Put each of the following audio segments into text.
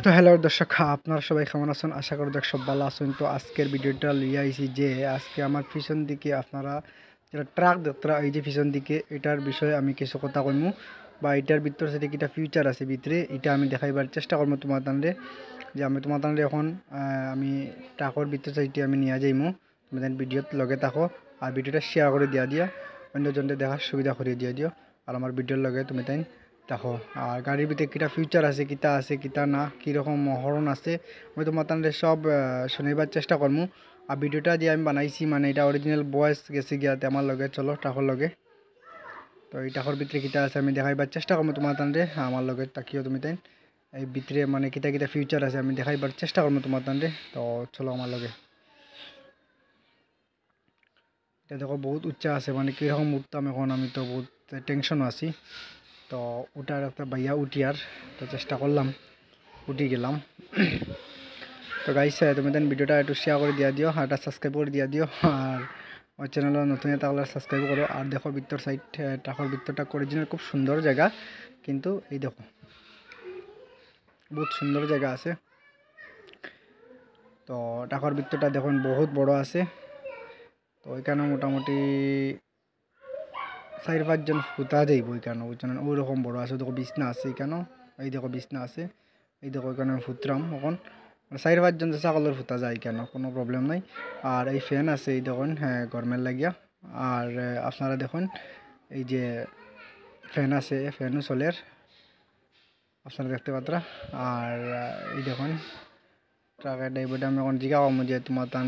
তো হ্যালো দর্শক, আপনারা সবাই কেমন আছেন? আশা করি সব ভালো আছেন। তো আজকের ভিডিওটা লিয়ে আইছি যে আজকে আমার পিছন দিকে আপনারা যেটা ট্রাক যাত্রা এই যে পিছন দিকে এটার বিষয়ে আমি কিছু কথা কইমু বা এটার ভিতর সাথে কিটা ফিউচার আছে ভিতরে এটা আমি দেখাইবার চেষ্টা করবো তোমার তানরে। যে আমি তোমার তানরে এখন আমি ট্রাকের ভিতর সাইডে আমি নিয়ে যাইমু। তোমাদের ভিডিওত লগে থাকো আর ভিডিওটা শেয়ার করে দিয়া অন্যজনদের দেখার সুবিধা করে দিয়ে দিও। আর আমার ভিডিওর লগে তুমি তাই দেখো। আর গাড়ির ভিতরে কিটা ফিউচার আছে, কিটা না, কীরকম হরন আছে আমি তোমার তানরে সব শুনাইবার চেষ্টা করবো। আর ভিডিওটা দিয়ে আমি বানাইছি মানে এটা অরিজিনাল ভয়েস গেছে গিয়াতে আমার লগে চলো ট্রাকের লগে। তো এই ট্রাকের ভিতরে কিটা আছে আমি দেখাইবার চেষ্টা করবো তোমার তানরে। আমার লগে তাকিও তুমি তাই এই ভিতরে মানে কিটা ফিউচার আছে আমি দেখাইবার চেষ্টা করবো তোমার তানরে। তো চলো আমার লগে। এটা দেখো বহুত উচ্চা আছে, মানে কীরকম উঠতাম এখন, আমি তো বহুত টেনশনও আছি। তো উঠার একটা ভাইয়া উঠিয়ার তো চেষ্টা করলাম, উঠি গেলাম। তো গাইস তুমি দেন ভিডিওটা একটু শেয়ার করে দিয়া দিও আর একটা সাবস্ক্রাইব করে দিয়া দিও। আর আমার চ্যানেল নতুন তাহলে সাবস্ক্রাইব করো। আর দেখো ভিতর সাইড ট্রাকের ভিতরটা অরিজিনাল খুব সুন্দর জায়গা, কিন্তু এই দেখো বহুত সুন্দর জায়গা আছে। তো ট্রাকের ভিতরটা দেখুন বহুত বড় আছে। তো ওইখানে মোটামুটি 4-5 জন ফুতা যাইব ওইখানে, বুঝছেন? ওই রকম বড় আছে। দেখো বিছনা আছে এখানে, এই দেখো বিছনা আছে, এই দেখো এখানে ফুতরাম এখন 4-5 জন ছাগলের ফুতা যায় কেন, কোনো প্রবলেম নাই। আর এই ফ্যান আছে এই দেখুন, হ্যাঁ গরমের লাগিয়া। আর আপনারা দেখুন এই যে ফ্যান আছে, ফ্যানও চলের আপনারা দেখতে পাত্রা। আর এই দেখুন ট্রাকের ড্রাইভারটা আমি এখন জিজ্ঞাসা করবো যে তোমার তান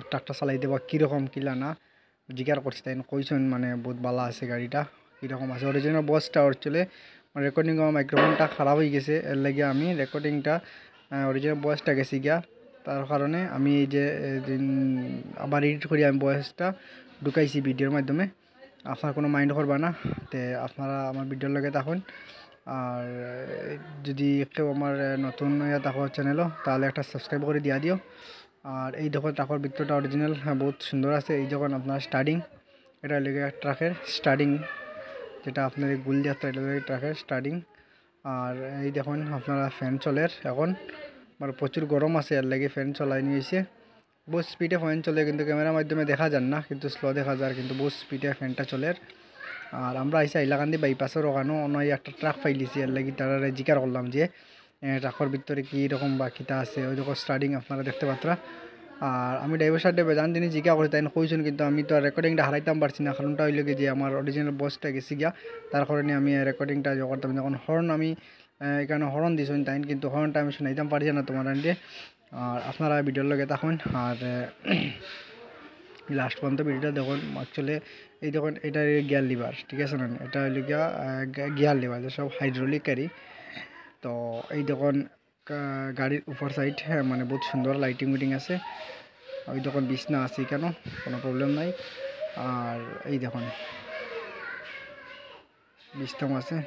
ট্রাকটা চালাইতে বা কীরকম কিলা না জিজ্ঞার করছি। তাই কইছেন মানে বহুত ভালো আছে গাড়িটা, কীরকম আছে। অরিজিনাল বসটা ওর চলে মানে রেকর্ডিং মাইক্রোফোনটা খারাপ হয়ে গেছে, এর লাগে আমি রেকর্ডিংটা অরিজিনাল বয়েসটা গেছি গিয়া। তার কারণে আমি এই যে আবার এডিট করি আমি বয়েসটা ঢুকাইছি ভিডিওর মাধ্যমে। আপনার কোনো মাইন্ড করবা না, তে আপনারা আমার ভিডিওর লগে থাকুন। আর যদি কেউ আমার নতুন থাকো চ্যানেলও তাহলে একটা সাবস্ক্রাইব করে দিয়া দিও। আর এই দেখো ট্রাকের ভিতরটা অরিজিনাল বহুত সুন্দর আছে। এই যখন আপনার স্টার্টিং এটা লেগে ট্রাকের স্টার্টিং, যেটা আপনার গুল যাত্রা এটা লেগে ট্রাকের স্টার্টিং। আর এই দেখুন আপনারা ফ্যান চলের এখন মানে প্রচুর গরম আছে, এর লাগে ফ্যান চলাই নিয়েছে। বহুত স্পিডে ফ্যান চলে, কিন্তু ক্যামেরার মাধ্যমে দেখা যান না, কিন্তু স্লো দেখা যায়, কিন্তু বহুত স্পিডে ফ্যানটা চলের। আর আমরা আইসা ইলাকান্দি বাইপাসের ওখানেও অন্য একটা ট্রাক পাইলিছি, এর লাগে তারা জিজ্ঞাসা করলাম যে ট্রাকের ভিতরে কীরকম বা কিতা আছে। ওই দেখো স্টার্টিং আপনারা দেখতে পাত্রা। আর আমি ড্রাইভার সাথে বেজান জিনিস জিজ্ঞাসা করি, তাই কইছেন, কিন্তু আমি তো রেকর্ডিংটা হারাইতাম পারছি না। কারণটা হইল যে আমার অরিজিনাল বসটা গেছি গিয়া, তার কারণে আমি রেকর্ডিংটা করতাম। যখন হর্ন আমি এখানে হর্ন দিয়েছেন তাই, কিন্তু হর্নটা আমি শুনাইতাম পারছি না তোমার আন্ডে। আর আপনারা ভিডিওর লগে থাকুন আর লাস্ট পর্যন্ত ভিডিওটা দেখুন। অ্যাকচুয়ালি এই দেখুন এটা গিয়ার লিভার, ঠিক আছে না? এটা হইল গিয়া গিয়ার লিভার, সব হাইড্রোলিক গাড়ি। তো এই দেখুন গাড়ির উপর সাইড মানে বহুত সুন্দর লাইটিং উইটিং আছে। ওই দেখুন বিছনা আছে কেন, কোনো প্রবলেম নাই। আর এই দেখুন বিছনাও আছে।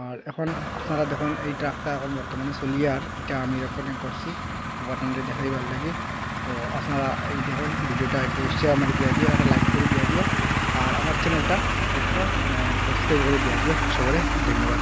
আর এখন আপনারা দেখুন এই ট্রাকটা এখন বর্তমানে চলিয়ে, আর এটা আমি রেকর্ডিং করছি আপনাদের দেখাইবার লাগে। তো আপনারা এই দেখুন ভিডিওটা একটু শেয়ার করে দিয়ে দিও, একটা লাইক করে দিয়ে দিও। আর আমার চ্যানেলটা একটু সাবস্ক্রাইব করে দিয়ে দিও সবাই। ধন্যবাদ।